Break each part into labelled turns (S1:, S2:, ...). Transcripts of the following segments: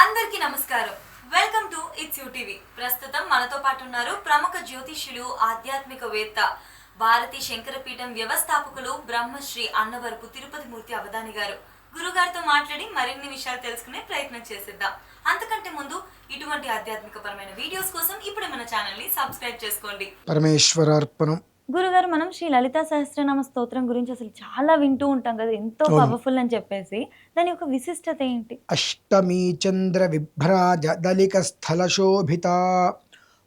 S1: అందరికీ నమస్కారం. Welcome to it's you TV. ప్రస్తుతం మనతో పాటు ఉన్నారు ప్రముఖ జ్యోతిష్యులు, ఆధ్యాత్మికవేత్త, భారతీ శంకరపీఠం వ్యవస్థాపకులు బ్రహ్మశ్రీ అన్నవరపు తిరుపతి మూర్తి అవధాని గారు. గురుగారితో మాట్లాడి మరిన్ని విషయాలు తెలుసుకునే ప్రయత్నం చేసేద్దాం. అంతకంటే ముందు ఇటువంటి ఆధ్యాత్మికపరమైన వీడియోస్ కోసం ఇప్పుడే మన ఛానల్ ని సబ్స్క్రైబ్ చేసుకోండి.
S2: పరమేశ్వరార్పణం.
S3: గురుగారు, మనం శ్రీ లలితా సహస్రనామ స్తోత్రం గురించి అసలు చాలా వింటూ ఉంటాం కదా, ఎంతో పవర్ఫుల్ అని చెప్పేసి. దాని యొక్క విశిష్టత ఏంటి?
S2: అష్టమీ చంద్ర విభ్రాజ దళిక స్థల శోభిత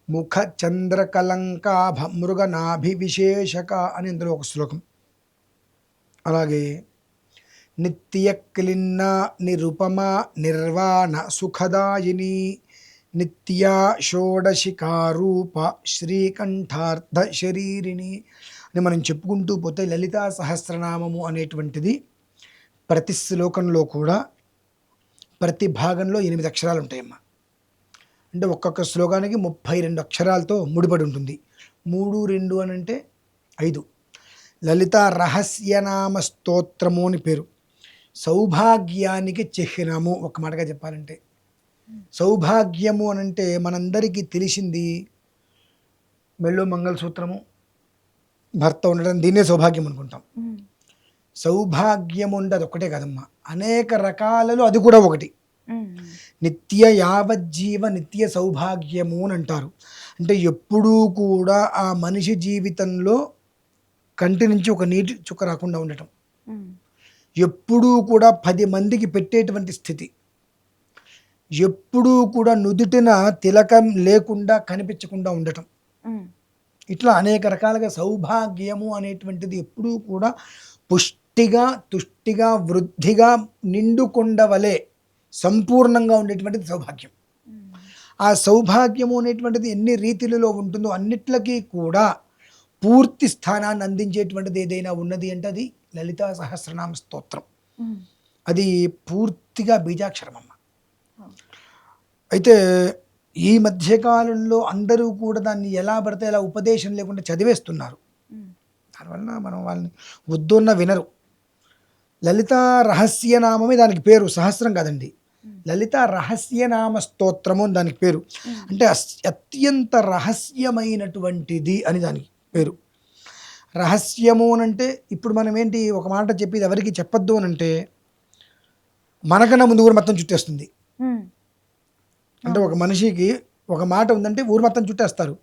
S2: ముఖ చంద్ర కలంకాభ మృగనాభి విశేషక అని ఇందులో ఒక శ్లోకం. అలాగే నిత్య క్లిన్న నిరుపమ నిర్వాణ సుఖదాయిని నిత్యా షోడశికారూప శ్రీకంఠార్థ శరీరిణి అని మనం చెప్పుకుంటూ పోతే లలితా సహస్రనామము అనేటువంటిది ప్రతి శ్లోకంలో కూడా ప్రతి భాగంలో 8 అక్షరాలు ఉంటాయమ్మా. అంటే ఒక్కొక్క శ్లోకానికి 32 అక్షరాలతో ముడిపడి ఉంటుంది. 3, 2 అని అంటే 5. లలిత రహస్యనామ స్తోత్రము అని పేరు. సౌభాగ్యానికి చిహ్నము. ఒక మాటగా చెప్పాలంటే సౌభాగ్యము అని అంటే మనందరికీ తెలిసింది మెల్లో మంగళసూత్రము, భర్త ఉండడం, దీన్నే సౌభాగ్యం అనుకుంటాం. సౌభాగ్యము అంటే అది ఒకటే కదమ్మా, అనేక రకాలలో అది కూడా ఒకటి. నిత్య యావజ్జీవ నిత్య సౌభాగ్యము అని అంటారు. అంటే ఎప్పుడూ కూడా ఆ మనిషి జీవితంలో కంటి నుంచి ఒక నీటి చుక్క రాకుండా ఉండటం, ఎప్పుడూ కూడా 10 మందికి పెట్టేటువంటి స్థితి, ఎప్పుడూ కూడా నుదుటిన తిలకం లేకుండా కనిపించకుండా ఉండటం, ఇట్లా అనేక రకాలుగా సౌభాగ్యము అనేటువంటిది ఎప్పుడూ కూడా పుష్టిగా, తుష్టిగా, వృద్ధిగా, నిండుకొండవలే సంపూర్ణంగా ఉండేటువంటిది సౌభాగ్యం. ఆ సౌభాగ్యము అనేటువంటిది ఎన్ని రీతిలలో ఉంటుందో అన్నిట్లకి కూడా పూర్తి స్థానాన్ని అందించేటువంటిది ఏదైనా ఉన్నది అంటే అది లలితా సహస్రనామ స్తోత్రం. అది పూర్తిగా బీజాక్షరం అమ్మ. అయితే ఈ మధ్యకాలంలో అందరూ కూడా దాన్ని ఎలా పడితే ఎలా ఉపదేశం లేకుండా చదివేస్తున్నారు. దానివల్ల మనం వాళ్ళని వద్దున్న వినరు. లలిత రహస్యనామమే దానికి పేరు, సహస్రం కాదండి. లలిత రహస్యనామ స్తోత్రము అని దానికి పేరు. అంటే అత్యంత రహస్యమైనటువంటిది అని దానికి పేరు. రహస్యము అనంటే ఇప్పుడు మనం ఏంటి ఒక మాట చెప్పి ఎవరికి చెప్పొద్దు అని అంటే మనకన్నా ముందు ఊరు మొత్తం చుట్టేస్తుంది. అంటే ఒక మనిషికి ఒక మాట ఉందంటే ఊరు మొత్తం చుట్టేస్తారు.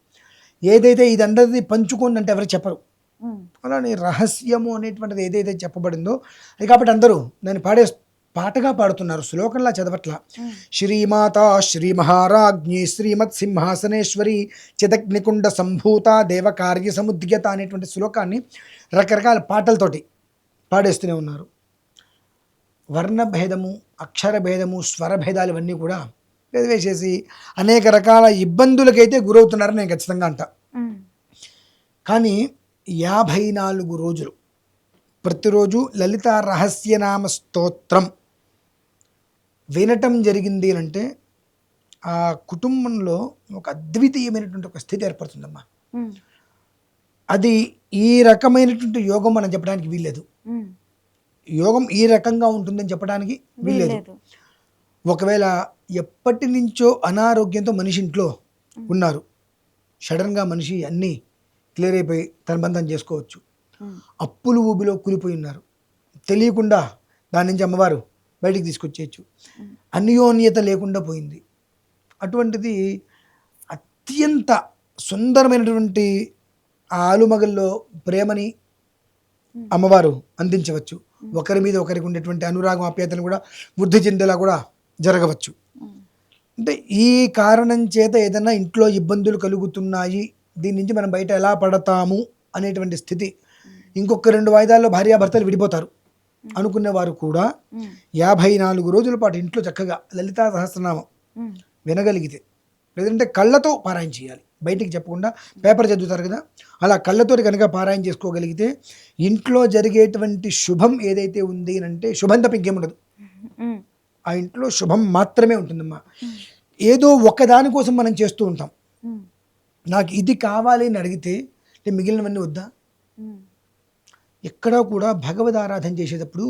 S2: ఏదైతే ఇది అందరిది పంచుకోండి అంటే ఎవరికి చెప్పరు. అలానే రహస్యము అనేటువంటిది ఏదైతే చెప్పబడిందో అది కాబట్టి అందరూ దాన్ని పాటగా పాడుతున్నారు, శ్లోకంలా చదవట్ల. శ్రీమాత శ్రీ మహారాజ్ఞి శ్రీమత్ సింహాసనేశ్వరి చిదగ్నికుండ సంభూత దేవకార్య సముద్యత అనేటువంటి శ్లోకాన్ని రకరకాల పాటలతోటి పాడేస్తూనే ఉన్నారు. వర్ణభేదము, అక్షర భేదము, స్వర భేదాలు ఇవన్నీ కూడా వేసేసి అనేక రకాల ఇబ్బందులకైతే గురవుతున్నారని నేను ఖచ్చితంగా అంట. కానీ 54 రోజులు ప్రతిరోజు లలిత రహస్యనామ స్తోత్రం వినటం జరిగింది అంటే ఆ కుటుంబంలో ఒక అద్వితీయమైనటువంటి ఒక స్థితి ఏర్పడుతుందమ్మా. అది ఈ రకమైనటువంటి యోగం మనం చెప్పడానికి వీల్లేదు. యోగం ఈ రకంగా ఉంటుందని చెప్పడానికి వీల్లేదు. ఒకవేళ ఎప్పటి నుంచో అనారోగ్యంతో మనిషి ఇంట్లో ఉన్నారు, సడన్గా మనిషి అన్నీ క్లియర్ అయిపోయి తన బంధం చేసుకోవచ్చు. అప్పులు ఊబిలో కూలిపోయి ఉన్నారు, తెలియకుండా దాని నుంచి అమ్మవారు బయటికి తీసుకొచ్చేయచ్చు. అన్యోన్యత లేకుండా పోయింది. అటువంటిది అత్యంత సుందరమైనటువంటి ఆ ఆలుమగల్లో ప్రేమని అమ్మవారు అందించవచ్చు. ఒకరి మీద ఒకరికి ఉండేటువంటి అనురాగం, ఆప్యాయతను కూడా వృద్ధి చెందేలా కూడా జరగవచ్చు. అంటే ఈ కారణం చేత ఏదైనా ఇంట్లో ఇబ్బందులు కలుగుతున్నాయి, దీని నుంచి మనం బయట ఎలా పడతాము అనేటువంటి స్థితి, ఇంకొక 2 వాయిదాల్లో భార్యాభర్తలు విడిపోతారు అనుకునేవారు కూడా 54 రోజుల పాటు ఇంట్లో చక్కగా లలితా సహస్రనామం వినగలిగితే, లేదంటే కళ్ళతో పారాయణ చేయాలి, బయటికి చెప్పకుండా పేపర్ చదువుతారు కదా, అలా కళ్ళతో కనుక పారాయణ చేసుకోగలిగితే ఇంట్లో జరిగేటువంటి శుభం ఏదైతే ఉంది అంటే శుభం తప్ప ఇంకేముండదు. ఆ ఇంట్లో శుభం మాత్రమే ఉంటుందమ్మా. ఏదో ఒకదాని కోసం మనం చేస్తూ ఉంటాం. నాకు ఇది కావాలి అని అడిగితే మిగిలినవన్నీ వద్దా? ఎక్కడా కూడా భగవద్ ఆరాధన చేసేటప్పుడు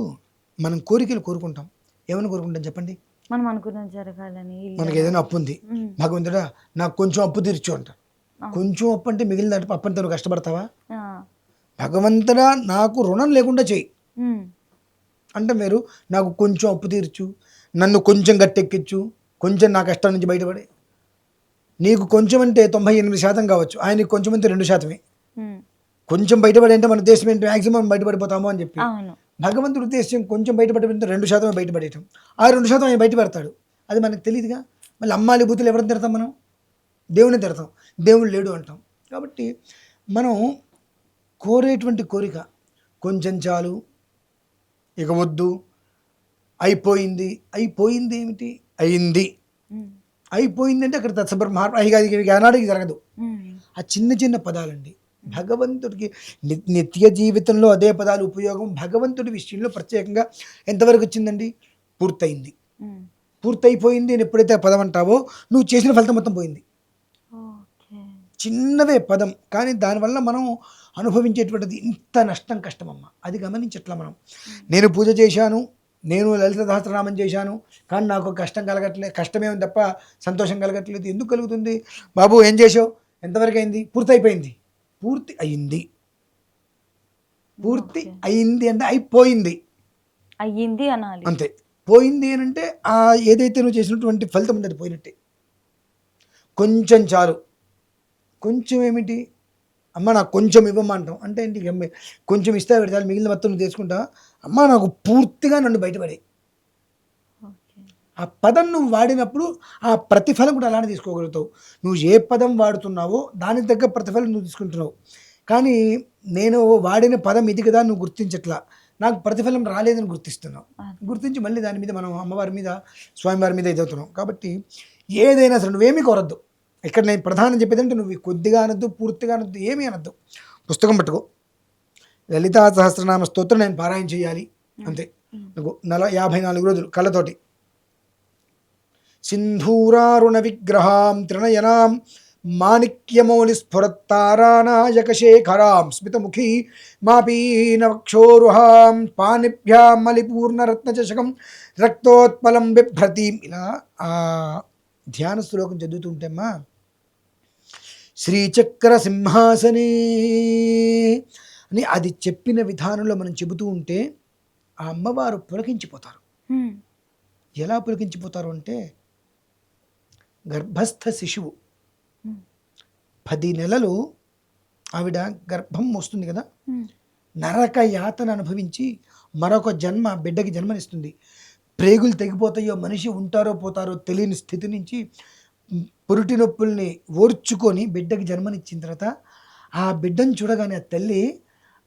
S2: మనం కోరికలు కోరుకుంటాం. ఏమని కోరుకుంటాం చెప్పండి?
S3: మనం అనుకున్నది జరగాలని ఇల్లు
S2: మనకి ఏదైనా అప్పు ఉంది,
S3: ఉమ్.
S2: భగవంతుడా నాకు కొంచెం అప్పు తీర్చు అంట.
S3: అవును.
S2: కొంచెం అప్పు అంటే మిగిలిన దాంట్లో అప్పు అంతా నువ్వు కష్టపడతావా?
S3: ఆ.
S2: భగవంతుడా నాకు రుణం లేకుండా చెయ్యి
S3: ఉమ్.
S2: అంటే మీరు నాకు కొంచెం అప్పు తీర్చు, నన్ను కొంచెం గట్టెక్కించు, కొంచెం నా కష్టం నుంచి బయటపడి. నీకు కొంచెం అంటే 98% కావచ్చు, ఆయనకి కొంచెం అంటే 2%.
S3: ఉమ్.
S2: కొంచెం బయటపడి అంటే మన ఉద్దేశం ఏంటి, మ్యాక్సిమం బయటపడిపోతాము అని చెప్పి.
S3: అవును.
S2: భగవంతుడి ఉద్దేశం కొంచెం బయటపడిపోతే 2% బయటపడేయటం. ఆ 2% ఆయన బయట పెడతాడు, అది మనకు తెలియదుగా. మళ్ళీ అమ్మాలి బూతులు ఎవరిని తిడతాం మనం? దేవుని తిడతాం, దేవుడు లేడు అంటాం. కాబట్టి మనం కోరేటువంటి కోరిక కొంచెం చాలు, ఇక వద్దు, అయిపోయింది. అయిపోయింది ఏమిటి? అయింది.
S3: ఉమ్.
S2: అయిపోయింది అంటే అక్కడ తత్సబ్రహ్మ ఇక ఆనాడికి జరగదు.
S3: ఉమ్.
S2: ఆ చిన్న చిన్న పదాలండి భగవంతుడికి నిత్య జీవితంలో అదే పదాలు ఉపయోగం. భగవంతుడి విషయంలో ప్రత్యేకంగా ఎంతవరకు వచ్చిందండి? పూర్తయింది.
S3: ఉమ్.
S2: పూర్తయిపోయింది అని ఎప్పుడైతే ఆ పదం అంటావో నువ్వు చేసిన ఫలితం మొత్తం పోయింది.
S3: ఓకే.
S2: చిన్నదే పదం, కానీ దానివల్ల మనం అనుభవించేటువంటిది ఇంత నష్టం, కష్టమమ్మ. అది గమనించట్లా మనం. నేను పూజ చేశాను, నేను లలిత సహస్రనామం చేశాను, కానీ నాకు కష్టం కలగట్లేదు, కష్టమే ఉంది తప్ప సంతోషం కలగట్లేదు. ఎందుకు కలుగుతుంది? బాబు ఏం చేసావు, ఎంతవరకు అయింది? పూర్తి అయిపోయింది. పూర్తి అయింది. పూర్తి అయింది అంటే అయిపోయింది
S3: అయ్యింది అనాలి.
S2: అంతే. పోయింది అని అంటే ఆ ఏదైతే నువ్వు చేసినటువంటి ఫలితం ఉంది అది పోయినట్టే. కొంచెం చాలు. కొంచెం ఏమిటి? అమ్మ నాకు కొంచెం ఇవ్వమ్మ అంటాం అంటే ఏంటి? కొంచెం ఇస్తే పెడతాను, మిగిలిన మొత్తం నువ్వు తీసుకుంటా. అమ్మ నాకు పూర్తిగా నన్ను బయటపడే.
S3: ఓకే.
S2: ఆ పదం నువ్వు వాడినప్పుడు ఆ ప్రతిఫలం కూడా అలానే తీసుకోగలుగుతావు. నువ్వు ఏ పదం వాడుతున్నావో దానికి తగ్గ ప్రతిఫలం నువ్వు తీసుకుంటున్నావు. కానీ నేను వాడిన పదం ఇది కదా నువ్వు గుర్తించట్లా, నాకు ప్రతిఫలం రాలేదని గుర్తిస్తున్నావు. గుర్తించి మళ్ళీ దాని మీద మనం అమ్మవారి మీద, స్వామివారి మీద ఇదవుతున్నాం. కాబట్టి ఏదైనా సరే నువ్వేమీ కోరద్దు. ఇక్కడ నేను ప్రధానం చెప్పేదంటే నువ్వు కొద్దిగా అనొద్దు, పూర్తిగా అనొద్దు, ఏమీ అనొద్దు. పుస్తకం పట్టుకో, లలితా సహస్రనామ స్తోత్రం నేను పారాయణ చేయాలి అంతే. నాకు 54 రోజులు కళ్ళతోటి. సింధూరారుణ విగ్రహాం త్రినయనాం మాణిక్యమౌలి స్ఫురత్తారానాయక శేఖరాం స్మితముఖీ మాపీనవక్షోరుహాం పానిభ్యాం మలిపూర్ణరత్నచషకం రక్తోత్పలం బిభ్రతీం. ఇలా ఆ ధ్యాన శ్లోకం చదువుతుంటేమ్మా, శ్రీచక్ర సింహాసనే అని అది చెప్పిన విధానంలో మనం చెబుతూ ఉంటే ఆ అమ్మవారు పులకించిపోతారు.
S3: ఉమ్.
S2: ఎలా పులకించిపోతారు అంటే, గర్భస్థ శిశువు 10 నెలలు ఆవిడ గర్భం వస్తుంది కదా,
S3: ఉమ్.
S2: నరక యాతన అనుభవించి మరొక జన్మ బిడ్డకి జన్మనిస్తుంది. ప్రేగులు తెగిపోతాయో, మనిషి ఉంటారో పోతారో తెలియని స్థితి నుంచి పురిటి నొప్పుల్ని ఓర్చుకొని బిడ్డకి జన్మనిచ్చిన తర్వాత ఆ బిడ్డను చూడగానే ఆ తల్లి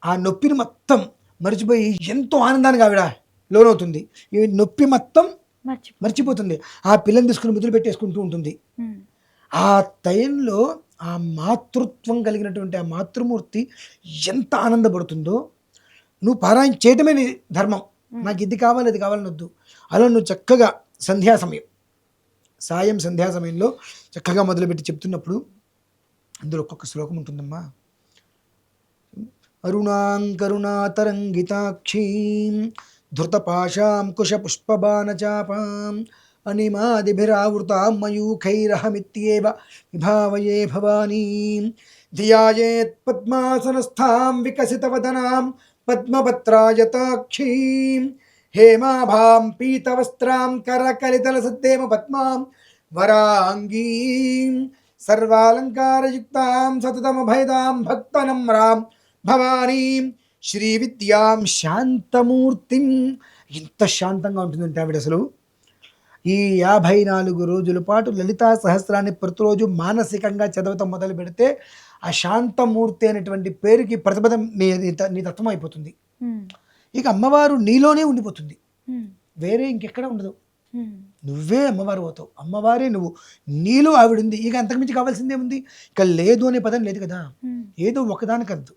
S2: ఆ నొప్పిని మొత్తం మర్చిపోయి ఎంతో ఆనందానికి ఆవిడ లోనవుతుంది. ఈ నొప్పి మొత్తం మర్చిపోతుంది. ఆ పిల్లని తీసుకుని ముద్దులు పెట్టేసుకుంటూ ఉంటుంది.
S3: ఉమ్.
S2: ఆ టైంలో ఆ మాతృత్వం కలిగినటువంటి ఆ మాతృమూర్తి ఎంత ఆనందపడుతుందో. నువ్వు పారాయణ చేయటమే నీ ధర్మం. నాకు ఇది కావాలి అది కావాలని వద్దు. అలా నువ్వు చక్కగా సంధ్యా సమయం, సాయం సంధ్యా సమయంలో చక్కగా మొదలుపెట్టి చెప్తున్నప్పుడు అందులో ఒక్కొక్క శ్లోకం ఉంటుందమ్మా. అరుణాం కరుణాతరంగితాక్షీం ధృతపాశాం కుశపుష్పబాణచాపాం అనిమాదిభిరావృతాం మయూఖైరహమిత్యేవ విభావయే భవానీం ధియాయేత్ పద్మాసనస్థాం వికసితవదనాం పద్మపత్రాయతాక్షీం హేమాభాం పీతవస్త్రాం కరకలితలసద్దేమ పద్మాం వరాంగీం సర్వాలంకారయుక్తాం సతతమభయదాం భక్తనమ్రాం భవానీం శ్రీవిద్యాం శాంతమూర్తిం. ఎంత శాంతంగా ఉంటుందంటే ఆవిడ అసలు. ఈ 54 రోజుల పాటు లలితా సహస్రాన్ని ప్రతిరోజు మానసికంగా చదవటం మొదలు పెడితే ఆ శాంతమూర్తి అనేటువంటి పేరుకి ప్రతిపదం నీ తత్వం అయిపోతుంది. ఇక అమ్మవారు నీలోనే ఉండిపోతుంది, వేరే ఇంకెక్కడ ఉండదు. నువ్వే అమ్మవారు అవుతావు, అమ్మవారే నువ్వు, నీలో ఆవిడుంది. ఇక అంతకుమించి కావాల్సిందేముంది? ఇక లేదు అనే పదం లేదు కదా. ఏదో ఒకదానికద్దు,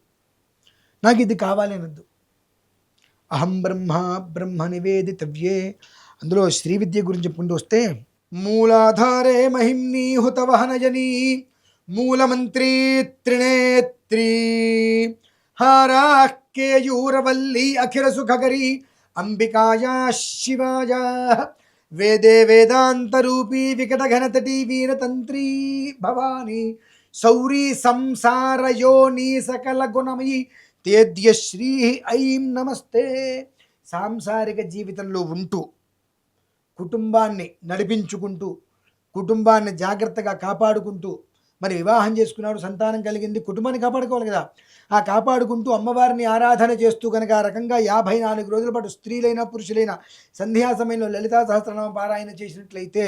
S2: నాకు ఇది కావాలి అనద్దు. అహం బ్రహ్మ బ్రహ్మ నివేదితవ్యే. అందులో శ్రీ విద్య గురించి చెప్పుకుంటూ వస్తే, మూలాధారే మహిమ్నీ హుతవహనజనీ మూలమంత్రీ త్రినేత్రీ హారా కేయూరవల్లీ అఖిల సుఖకరీ అంబికాయా శివాయ వేదే వేదాంతరూపీ వికటఘనతటీ వీరతంత్రీ భవానీ శౌరీ సంసారయోని సకల గుణమయి తేద్య శ్రీ ఐం నమస్తే. సాంసారిక జీవితంలో ఉంటూ కుటుంబాన్ని నడిపించుకుంటూ కుటుంబాన్ని జాగ్రత్తగా కాపాడుకుంటూ, మరి వివాహం చేసుకున్నాడు, సంతానం కలిగింది, కుటుంబాన్ని కాపాడుకోవాలి కదా, ఆ కాపాడుకుంటూ అమ్మవారిని ఆరాధన చేస్తూ కనుక ఆ రకంగా 54 రోజుల పాటు స్త్రీలైనా పురుషులైనా సంధ్యా సమయంలో లలితా సహస్రనామ పారాయణ చేసినట్లయితే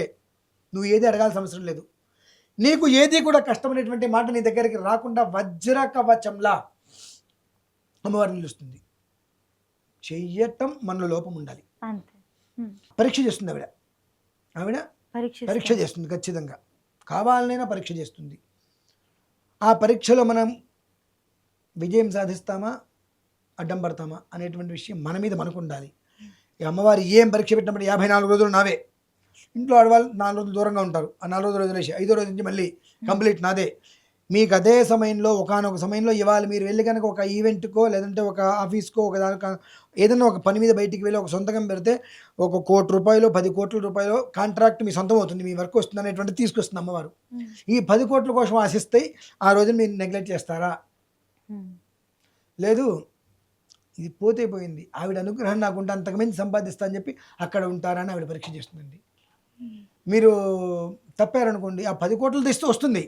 S2: నువ్వు ఏది అడగాల్సిన అవసరం లేదు. నీకు ఏది కూడా కష్టమైనటువంటి మాట నీ దగ్గరికి రాకుండా వజ్ర కవచంలా అమ్మవారు నిలుస్తుంది. చెయ్యటం మనలో లోపం ఉండాలి.
S3: అంతే.
S2: పరీక్ష చేస్తుంది ఆవిడ పరీక్ష చేస్తుంది. ఖచ్చితంగా కావాలనైనా పరీక్ష చేస్తుంది. ఆ పరీక్షలో మనం విజయం సాధిస్తామా అడ్డం పడతామా అనేటువంటి విషయం మన మీద మనకు ఉండాలి. ఈ అమ్మవారు ఏం పరీక్ష పెట్టినప్పుడు 54 రోజులు నావే. ఇంట్లో ఆడవాళ్ళు 4 రోజులు దూరంగా ఉంటారు. ఆ 4 రోజులు వదిలేసి 5వ రోజు నుంచి మళ్ళీ కంప్లీట్ నాదే. మీకు అదే సమయంలో ఒకానొక సమయంలో ఇవాళ మీరు వెళ్ళి కనుక ఒక ఈవెంట్కో లేదంటే ఒక ఆఫీస్కో ఒక దానికో ఏదైనా ఒక పని మీద బయటికి వెళ్ళి ఒక సొంతకం పెడితే ఒక 1 కోటి రూపాయలు 10 కోట్ల రూపాయలు కాంట్రాక్ట్ మీ సొంతం అవుతుంది, మీ వర్క్ వస్తుంది అనేటువంటి తీసుకొస్తుంది అమ్మవారు. ఈ 10 కోట్ల కోసం ఆశిస్తాయి. ఆ రోజున మీరు నెగ్లెక్ట్ చేస్తారా? లేదు, ఇది పోతే పోయింది, ఆవిడ అనుగ్రహం నాకుంటే అంతకుమించి సంపాదిస్తా అని చెప్పి అక్కడ ఉంటారని ఆవిడ పరీక్ష చేస్తుందండి. మీరు తప్పారనుకోండి, ఆ 10 కోట్లు తెస్తే వస్తుంది,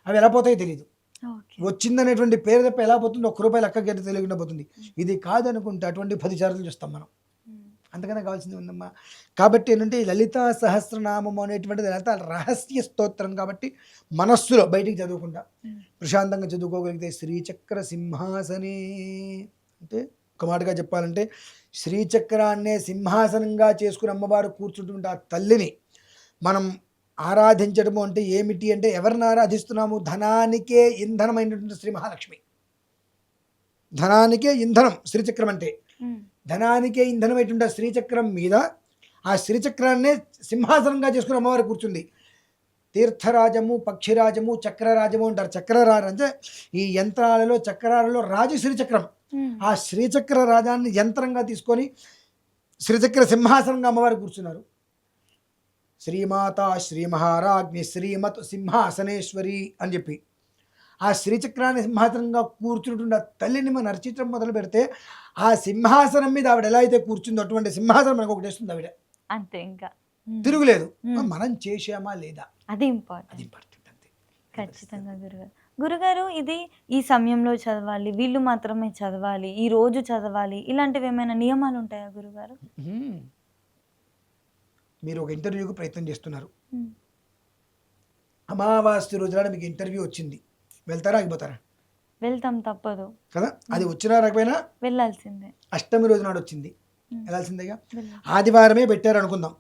S2: అవి ఎలా పోతాయో తెలియదు. వచ్చిందనేటువంటి పేరు తప్ప ఎలా పోతుందో 1 రూపాయలు అక్క గట్టి తెలియకుండా పోతుంది. ఇది కాదనుకుంటే అటువంటి 10 చార్లు చూస్తాం మనం. అంతకన్నా కావాల్సింది ఉందమ్మా. కాబట్టి ఏంటంటే ఈ లలితా సహస్రనామం అనేటువంటిది లలిత రహస్య స్తోత్రం కాబట్టి మనస్సులో బయటికి చదవకుండా ప్రశాంతంగా చదువుకోగలిగితే శ్రీచక్ర సింహాసనే అంటే ఒక మాటగా చెప్పాలంటే శ్రీచక్రాన్నే సింహాసనంగా చేసుకుని అమ్మవారు కూర్చుంటుంటే ఆ తల్లిని మనం ఆరాధించడము అంటే ఏమిటి అంటే ఎవరిని ఆరాధిస్తున్నాము? ధనానికే ఇంధనమైనటువంటి శ్రీ మహాలక్ష్మి. ధనానికే ఇంధనం శ్రీచక్రం అంటే. ధనానికే ఇంధనమైనటువంటి శ్రీచక్రం మీద ఆ శ్రీచక్రాన్నే సింహాసనంగా చేసుకుని అమ్మవారు కూర్చుంది. తీర్థరాజము, పక్షిరాజము, చక్రరాజము అంటారు. చక్రరాజం అంటే ఈ యంత్రాలలో చక్రాలలో రాజు శ్రీచక్రం. ఆ శ్రీచక్ర రాజాన్ని యంత్రంగా తీసుకొని శ్రీచక్ర సింహాసనంగా అమ్మవారు కూర్చున్నారు. శ్రీమాత శ్రీ మహారాజ్ఞి శ్రీమత్ సింహాసనేశ్వరి అని చెప్పి ఆ శ్రీచక్రాన్ని సింహాసనంగా కూర్చుంటుండే తల్లిని మనం అర్చించడం మొదలు పెడితే ఆ సింహాసనం మీద ఆవిడ ఎలా అయితే కూర్చుందో అటువంటి సింహాసనం మనకు ఒకటి వస్తుంది ఆవిడ.
S3: అంతే, ఇంకా
S2: తిరుగులేదు. మనం చేసామా లేదా
S3: అది ఇంపార్టెంట్.
S2: అంతే.
S3: ఖచ్చితంగా గురుగారు ఇది ఈ సమయంలో చదవాలి, వీళ్ళు మాత్రమే చదవాలి, ఈ రోజు చదవాలి, ఇలాంటివి ఏమైనా నియమాలు ఉంటాయా గురుగారు?
S2: మీరు ఒక ఇంటర్వ్యూకి ప్రయత్నం చేస్తున్నారు, అమావాస్య రోజున మీకు ఇంటర్వ్యూ వచ్చింది, వెళ్తారా ఆగిపోతారా?
S3: వెళ్తాం, తప్పదు కదా.
S2: అది వచ్చినా రాకపోయినా
S3: వెళ్ళాల్సిందే.
S2: అష్టమి రోజు నాడు వచ్చింది, వెళ్ళాల్సిందేగా. ఆదివారమే పెట్టారు అనుకుందాం,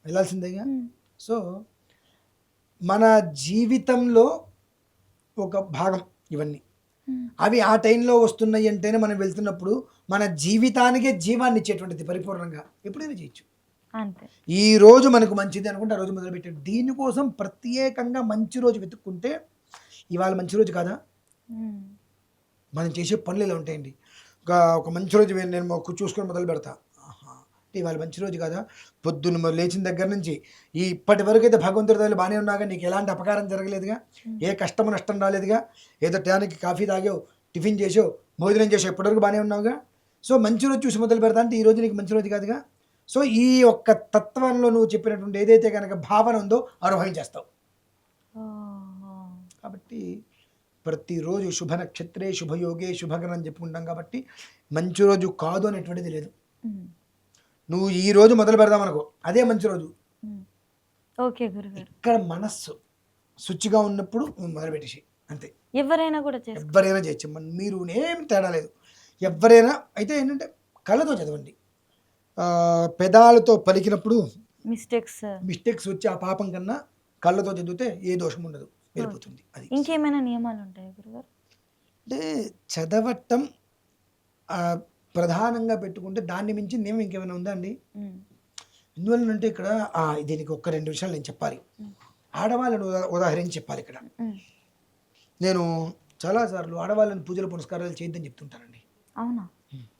S2: వెళ్ళాల్సిందేగా. సో మన జీవితంలో ఒక భాగం ఇవన్నీ. అవి ఆ టైంలో వస్తున్నాయి అంటేనే మనం వెళ్తున్నప్పుడు మన జీవితానికే జీవాన్ని ఇచ్చేటువంటిది పరిపూర్ణంగా ఎప్పుడైనా చేయొచ్చు.
S3: అంతే.
S2: ఈ రోజు మనకు మంచిది అనుకుంటే ఆ రోజు మొదలుపెట్టాడు. దీనికోసం ప్రత్యేకంగా మంచి రోజు వెతుక్కుంటే ఇవాళ మంచి రోజు కాదా? మనం చేసే పనులు ఇలా ఉంటాయండి. ఒక మంచి రోజు నేను చూసుకొని మొదలు పెడతా, ఇవాళ మంచి రోజు కదా, పొద్దున్న లేచిన దగ్గర నుంచి ఇప్పటి వరకు అయితే భగవంతుడి దగ్గర బాగానే ఉన్నాగా, నీకు ఎలాంటి అపకారం జరగలేదుగా, ఏ కష్టము నష్టం రాలేదుగా, ఏదో టయానికి కాఫీ తాగావు, టిఫిన్ చేసావు, భోజనం చేసావు, ఇప్పటివరకు బాగానే ఉన్నావుగా. సో మంచి రోజు చూసి మొదలు పెడతా అంటే ఈ రోజు నీకు మంచి రోజు కాదుగా. సో ఈ ఒక్క తత్వంలో నువ్వు చెప్పినటువంటి ఏదైతే కనుక భావన ఉందో అనుభవం చేస్తావు. కాబట్టి ప్రతిరోజు శుభ నక్షత్రే శుభయోగే శుభగణం అని చెప్పుకుంటాం కాబట్టి మంచి రోజు కాదు అనేటువంటిది లేదు. నువ్వు ఈ రోజు మొదలు పెడదాం అనుకో, అదే మంచి రోజు.
S3: ఓకే గురుగారు.
S2: ఇక్కడ మనస్సు శుచిగా ఉన్నప్పుడు మొదలు పెట్టేసి అంతే.
S3: ఎవరైనా కూడా
S2: ఎవరైనా చేయొచ్చు, మీరు ఏం తేడా లేదు. ఎవరైనా అయితే ఏంటంటే కళ్ళతో చదవండి. పెదాలతో పలికినప్పుడు మిస్టేక్స్ వచ్చి ఆ పాపం కన్నా కళ్ళతో చదివితే ఏ దోషం ఉండదు, వెళ్ళిపోతుంది. అది.
S3: ఇంకేమైనా నియమాలు ఉంటాయి గురుగారు?
S2: అంటే చదవటం ప్రధానంగా పెట్టుకుంటే దాన్ని మించి నియమం ఇంకేమైనా ఉందా అండి? ఎందువల్లంటే ఇక్కడ దీనికి 1-2 విషయాలు నేను చెప్పాలి. ఆడవాళ్ళను ఉదాహరించి చెప్పాలి. ఇక్కడ నేను చాలాసార్లు ఆడవాళ్ళని పూజలు పునస్కారాలు చేయొద్దని చెప్తుంటానండి.
S3: అవునా?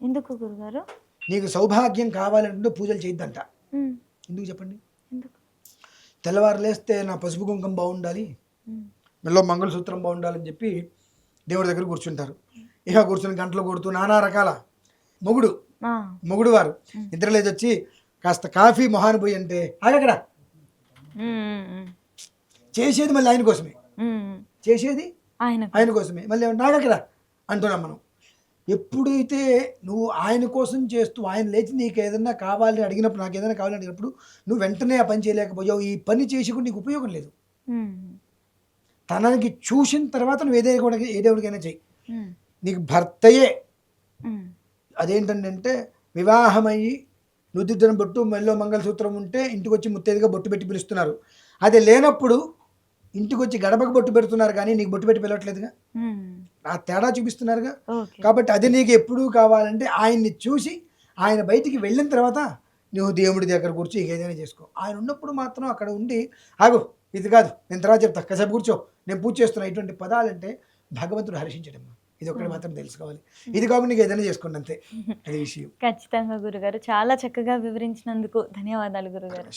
S3: ఎందుకు గురుగారు?
S2: నీకు సౌభాగ్యం కావాలంటే పూజలు చేయొద్దంట. ఎందుకు చెప్పండి? తెల్లవారు లేస్తే నా పసుపు కుంకం బాగుండాలి, మెల్లో మంగళసూత్రం బాగుండాలని చెప్పి దేవుడి దగ్గర కూర్చుంటారు. ఇక కూర్చుని గంటలు కొడుతూ నానా రకాల మొగుడు వారు నిద్ర లేచి వచ్చి కాస్త కాఫీ మొహాన్ని పోయి అంటే ఆగక్కడ చేసేది మళ్ళీ ఆయన కోసమే, చేసేది ఆయన కోసమే, మళ్ళీ నాగక్కడ అంటున్నాం మనం. ఎప్పుడైతే నువ్వు ఆయన కోసం చేస్తూ ఆయన లేచి నీకు ఏదైనా కావాలని అడిగినప్పుడు, నాకు ఏదైనా కావాలని అడిగినప్పుడు నువ్వు వెంటనే ఆ పని చేయలేకపోయావు, ఈ పని చేసి కూడా నీకు ఉపయోగం లేదు. తనకి చూసిన తర్వాత నువ్వు ఏదేవుడికైనా చెయ్యి. నీకు భర్తయే అదేంటంటే వివాహమయ్యి నుదుటిన బొట్టు మెల్లో మంగళసూత్రం ఉంటే ఇంటికి వచ్చి ముత్తైదుగా బొట్టు పెట్టి పిలుస్తున్నారు. అది లేనప్పుడు ఇంటికి వచ్చి గడపకు బొట్టు పెడుతున్నారు కానీ నీకు బొట్టు పెట్టి పిలవట్లేదుగా, ఆ తేడా చూపిస్తున్నారుగా. కాబట్టి అది నీకు ఎప్పుడూ కావాలంటే ఆయన్ని చూసి ఆయన బయటికి వెళ్ళిన తర్వాత నువ్వు దేవుడి దగ్గర కూర్చో ఏదైనా చేసుకో. ఆయన ఉన్నప్పుడు మాత్రం అక్కడ ఉండి ఆగు ఇది కాదు నేను తర్వాత చెప్తా, కాసేపు కూర్చో నేను పూజ చేస్తున్నా, ఇటువంటి పదాలంటే భగవంతుడు హర్షించడం. ఇది ఒకటి మాత్రం తెలుసుకోవాలి. ఇది కాకుండా నీకు ఏదైనా చేసుకోండి అంతే, అది విషయం.
S3: ఖచ్చితంగా గురుగారు, చాలా చక్కగా వివరించినందుకు ధన్యవాదాలు గురుగారు.